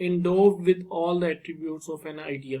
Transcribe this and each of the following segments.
endowed with all the attributes of an idea,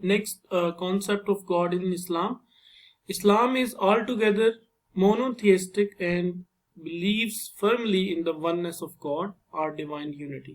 Next, concept of God in Islam. Islam is altogether monotheistic and believes firmly in the oneness of God or divine unity,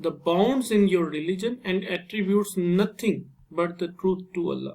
the bounds in your religion and attributes nothing but the truth to Allah,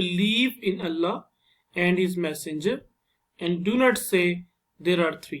believe in Allah and his messenger and do not say there are three,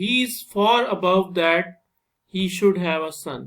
he is far above that he should have a son,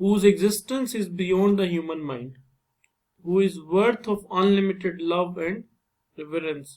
whose existence is beyond the human mind, who is worth of unlimited love and reverence,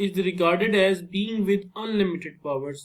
is regarded as being with unlimited powers.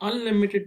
unlimited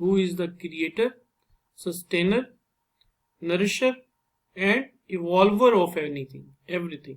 Who is the creator, sustainer, nourisher and evolver of everything,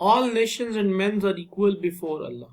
All nations and men are equal before Allah,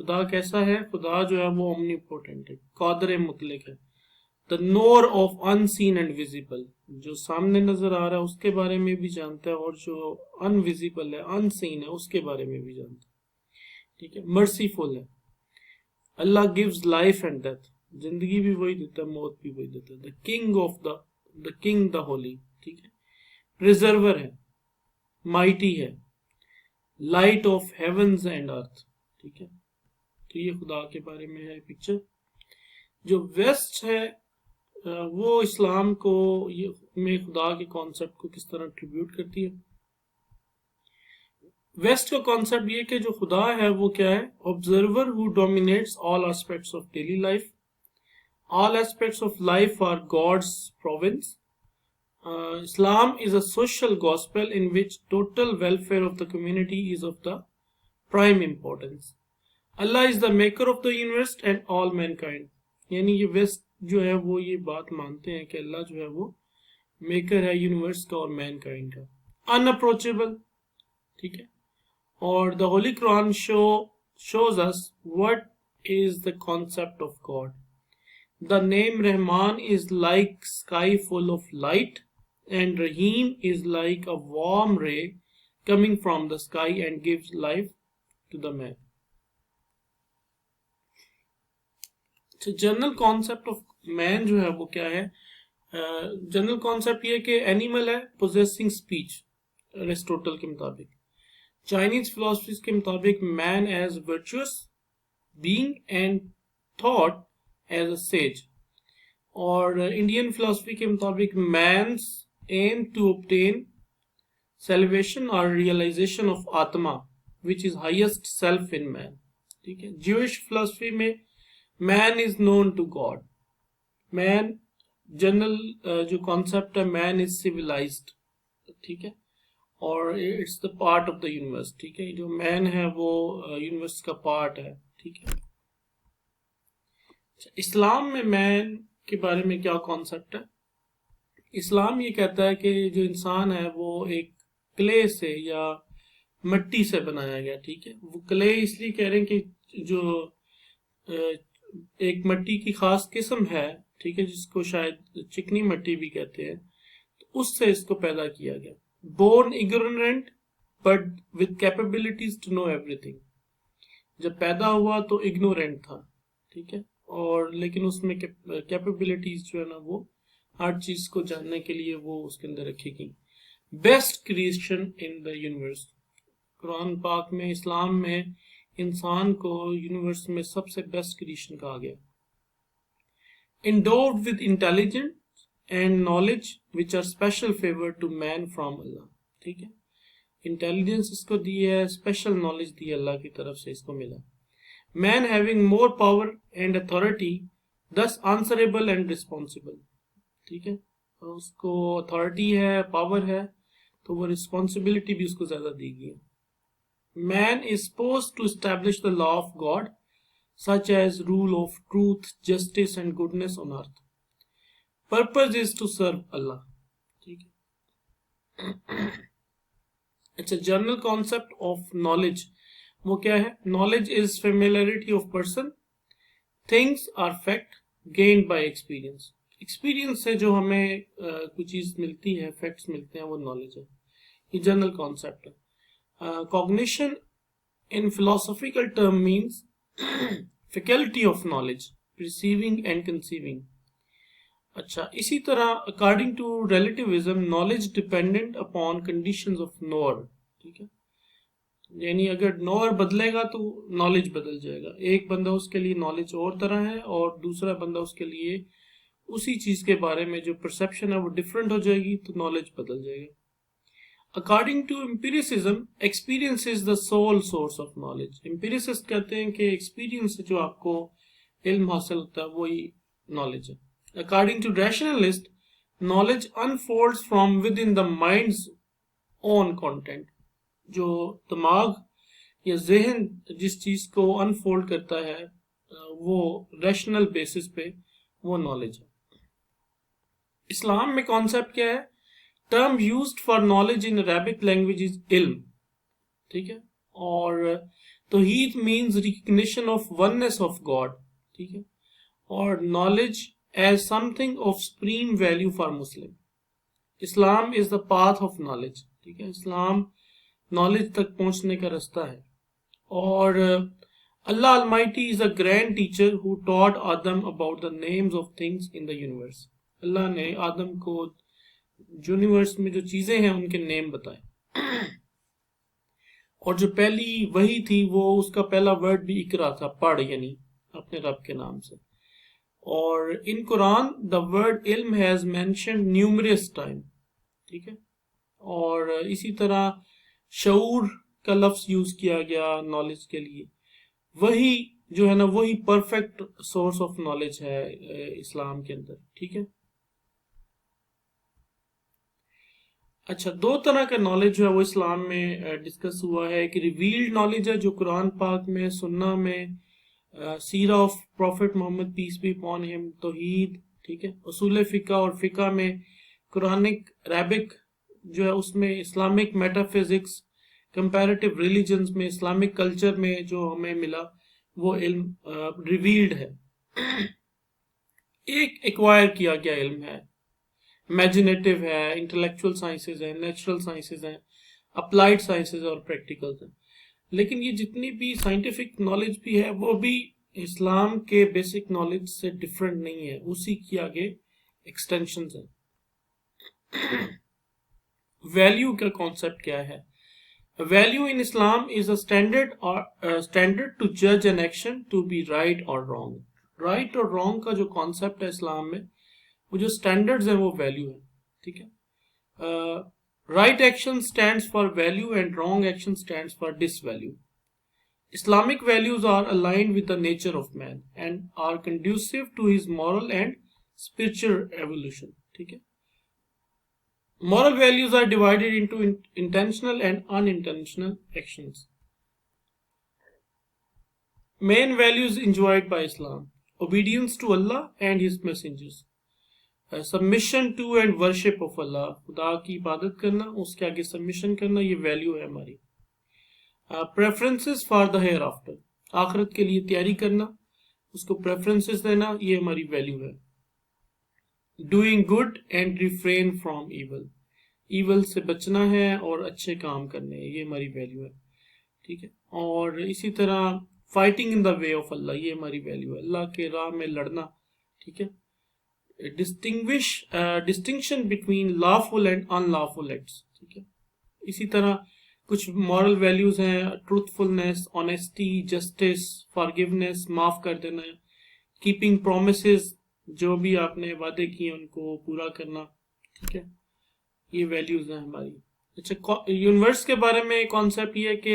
خدا کیسا ہے؟ خدا جو ہے وہ omnipotent ہے، قادر مطلق ہے. The knower of unseen and visible، جو سامنے نظر آ رہا ہے اس کے بارے میں بھی جانتا ہے، اور جو unvisible ہے، unseen ہے، اس کے بارے میں بھی جانتا ہے. ٹھیک ہے. merciful ہے. اللہ gives life and death، زندگی بھی وہی دیتا ہے، موت بھی وہی دیتا ہے. the king the holy، ٹھیک ہے. preserver ہے، mighty ہے، light of heavens and earth، ٹھیک ہے. تو یہ خدا کے بارے میں ہے پکچر. جو ویسٹ ہے وہ اسلام کو میں خدا کے کانسیپٹ کو کس طرح ٹریبیوٹ کرتی ہے. ویسٹ کا کانسیپٹ یہ کہ جو خدا ہے وہ کیا ہے؟ Observer who dominates all aspects of daily life. All aspects of life are God's province. Islam is a social gospel in which total welfare of the community is of the prime importance. Allah is the maker of the universe and all mankind. یعنی یہ waste جو ہے وہ یہ بات مانتے ہیں کہ اللہ جو ہے وہ میکر ہے یونیورس کا اور مین کائنڈ کا. Unapproachable، ٹھیک ہے. اور the Holy Quran shows us what is the concept of God. The name Rahman is like sky full of light, and Rahim is like a warm ray coming from the sky and gives life to the man. So general concept of man جو ہے وہ کیا ہے؟ General concept یہ کہ animal ہے possessing speech، Aristotle کے مطابق. چائنیز فلاسفیز کے مطابق man as virtuous being and thought as a sage. اور انڈین فلاسفی کے مطابق man's aim to obtain salvation or realization of atma which is highest self in man. ٹھیک ہے. Jewish philosophy میں man is known to God. man general جو concept ہے man is civilized، ٹھیک ہے. اور it's the part of the universe، ٹھیک ہے. جو man ہے وہ یونیورس کا پارٹ ہے، ٹھیک ہے. اسلام میں man کے بارے میں کیا کانسیپٹ ہے؟ اسلام یہ کہتا ہے کہ جو انسان ہے وہ ایک کلے سے یا مٹی سے بنایا گیا، ٹھیک ہے. وہ کلے اس لیے کہہ رہے ہیں کہ جو ایک مٹی کی خاص قسم ہے، ٹھیک ہے، جس کو شاید چکنی مٹی بھی کہتے ہیں، تو اس سے اس کو پیدا کیا گیا. born ignorant but with capabilities to know everything. جب پیدا ہوا تو اگنورینٹ تھا، ٹھیک ہے، اور لیکن اس میں کیپیبلٹیز جو ہے نا وہ ہر چیز کو جاننے کے لیے وہ اس کے اندر رکھی گئی. Best creation in the universe. قرآن پاک میں اسلام میں انسان کو یونیورس میں سب سے بیسٹ کریشن کہا گیا. endowed with intelligence and knowledge which are special favor to man from Allah. ٹھیک ہے. انٹیلیجنس اس کو دی ہے، اسپیشل نالج دی ہے اللہ کی طرف سے اس کو ملا. man having more power and authority thus answerable and responsible. ٹھیک ہے. اس کو اتھارٹی ہے، پاور ہے، تو وہ رسپانسبلٹی بھی اس کو زیادہ دی گئی ہے. man is supposed to establish the law of God such as rule of truth, justice and goodness on earth. Purpose is to serve Allah. ٹھیک ہے. It's a general concept of knowledge. وہ کیا ہے؟ knowledge is familiarity of person. Things are fact gained by experience. Experience سے جو ہمیں کوئی چیز ملتی ہے، facts ملتے ہیں، وہ knowledge ہے. یہ general concept ہے. Cognition in philosophical term means faculty of knowledge, perceiving and conceiving. اچھا، اسی طرح according to relativism knowledge dependent upon conditions of knower. ٹھیک ہے. یعنی اگر knower بدلے گا تو knowledge بدل جائے گا. ایک بندہ اس کے لیے knowledge اور طرح ہے اور دوسرا بندہ اس کے لیے اسی چیز کے بارے میں جو perception ہے وہ different ہو جائے گی تو knowledge بدل جائے گا. According to empiricism, experience is the sole source of knowledge. Empiricist کہتے ہیں کہ experience سے جو آپ کو علم حاصل ہوتا ہے وہی knowledge ہے. According to rationalist, knowledge unfolds from within the mind's own content. جو دماغ یا ذہن جس چیز کو unfold کرتا ہے وہ rational basis پہ وہ knowledge ہے. اسلام میں concept کیا ہے؟ term used for knowledge in Arabic language is علم. ٹھیک ہے. اور توحید means recognition of oneness of God, ٹھیک ہے, اور knowledge as something of supreme value for Muslim. Islam is the path of knowledge, ٹھیک ہے, اسلام knowledge تک پہنچنے کا رستہ ہے. اور Allah Almighty is a grand teacher who taught Adam about the names of things in the universe. اللہ نے آدم کو یونیورس میں جو چیزیں ہیں ان کے نیم بتائے. اور جو پہلی وحی تھی وہ اس کا پہلا ورڈ بھی اقرا تھا, پڑھ, یعنی اپنے رب کے نام سے. اور ان قرآن the word علم has mentioned numerous time, ٹھیک ہے, اور اسی طرح شعور کا لفظ یوز کیا گیا نالج کے لیے. وہی جو ہے نا وہی پرفیکٹ سورس آف نالج ہے اسلام کے اندر, ٹھیک ہے. اچھا, دو طرح کا نالج جو ہے وہ اسلام میں ڈسکس ہوا ہے. ایک ریویلڈ نالج ہے جو قرآن پاک میں, سنہ میں, سیرہ آف پروفٹ محمد پیس بی اپون ہم, توحید, ٹھیک ہے, اصول فقہ اور فقہ میں, قرآنک عربک جو ہے اس میں, Islamic meta physics, comparative religions میں, اسلامک کلچر میں جو ہمیں ملا وہ علم ریویلڈ ہے. ایک ایکوائر کیا گیا علم ہے, امیجنیٹو ہے, انٹلیکچوئل سائنسز ہیں, نیچرل سائنسز ہیں, اپلائیڈ سائنسز اور پریکٹیکلز ہیں. لیکن یہ جتنی بھی سائنٹیفک نالج بھی ہے وہ بھی اسلام کے بیسک نالج سے ڈفرینٹ نہیں ہے, اسی کی آگے ایکسٹینشنز ہیں. ویلیو کا کانسیپٹ کیا ہے؟ Value in Islam is a standard to جج an action to be right اور رانگ. رائٹ اور رانگ کا جو کانسیپٹ ہے اسلام میں, وہ جو سٹینڈرڈز ہیں وہ ویلیو ہے, ٹھیک ہے. Right action stands for value and wrong action stands for disvalue. Islamic values are aligned with the nature of man and are conducive to his moral and spiritual evolution, ٹھیک ہے. Moral values are divided into intentional and unintentional actions. Main values enjoyed by Islam: obedience to Allah and His messengers, submission to and worship of Allah, خدا کی عبادت کرنا, اس کے آگے submission کرنا, یہ value ہے ہماری. Preferences for the hereafter, آخرت کے لیے تیاری کرنا, اس کو preferences دینا, یہ ہماری value ہے. Doing good and refrain from evil, evil سے بچنا ہے اور اچھے کام کرنے ہیں, یہ ہماری ویلیو ہے, ٹھیک ہے. اور اسی طرح fighting in the way of اللہ, یہ ہماری ویلیو ہے, اللہ کے راہ میں لڑنا, ٹھیک ہے. Distinction between lawful and in lawful acts, ٹھیک ہے. اسی طرح کچھ مورل ویلیوز ہیں, ٹروتھفلنس, آنیسٹی, جسٹس, فارگیونیس, معاف کر دینا, کیپنگ پرومسز, جو بھی آپ نے وعدے کیے ان کو پورا کرنا, ٹھیک ہے. یہ ویلیوز ہیں ہماری. اچھا, یونیورس کے بارے میں کانسیپٹ یہ ہے کہ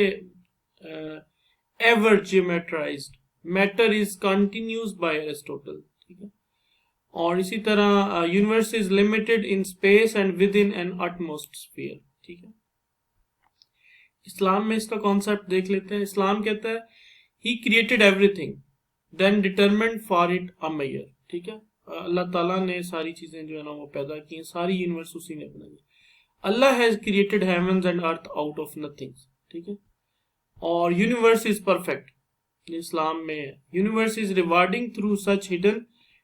ever geometrized matter is continuous by Aristotle, ٹھیک ہے. اور اسی طرح universe is limited in space and within an atmosphere, ٹھیک ہے. اسلام میں اس کا کانسیپٹ دیکھ لیتے ہیں. اسلام کہتا ہے he created everything then determined for it a measure, ٹھیک ہے. اللہ تعالیٰ نے ساری چیزیں جو ہے نا وہ پیدا کی ہیں, ساری یونیورس اسی نے بنائی. Allah has created heavens and earth out of nothing, ٹھیک ہے. اور یونیورس از پرفیکٹ, یہ اسلام میں ہے. Universe is rewarding through such hidden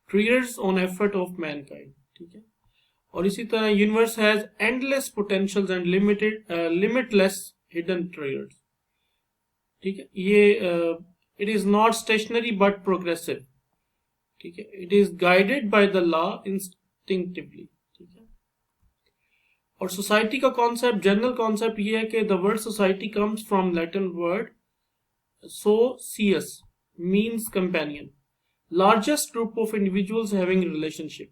treasures on effort of mankind, ٹھیک ہے. اور اسی طرح universe has endless potentials and limitless hidden treasures, ٹھیک ہے. یہ it is not stationary but progressive, ٹھیک ہے. It is guided by the law instinctively, ٹھیک ہے. اور سوسائٹی کا کانسیپٹ, جنرل کانسیپٹ یہ ہے کہ the word society comes from Latin word socius, means companion, largest group of individuals having relationship,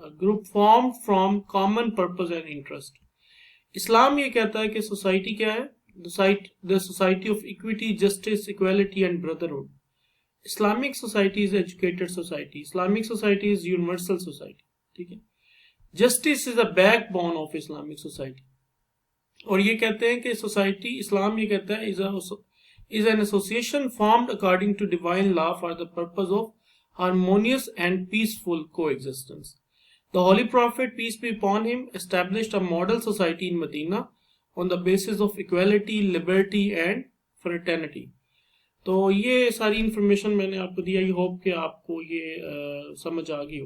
a group formed from common purpose and interest. اسلام یہ کہتا ہے کہ سوسائٹی کیا ہے؟ the society of equity, justice, equality and brotherhood. Islamic society is educated society. Islamic society is universal society. ٹھیک ہے. Justice is the backbone of Islamic society. اور یہ کہتے ہیں کہ سوسائٹی, اسلام یہ کہتا ہے is an association formed according to divine law for the purpose of harmonious and peaceful coexistence. The Holy Prophet, peace be upon him, established a model society in Medina on the basis of equality, liberty and fraternity. تو یہ ساری information میں نے آپ کو دی. I hope کہ آپ کو یہ سمجھ آ گئی ہو.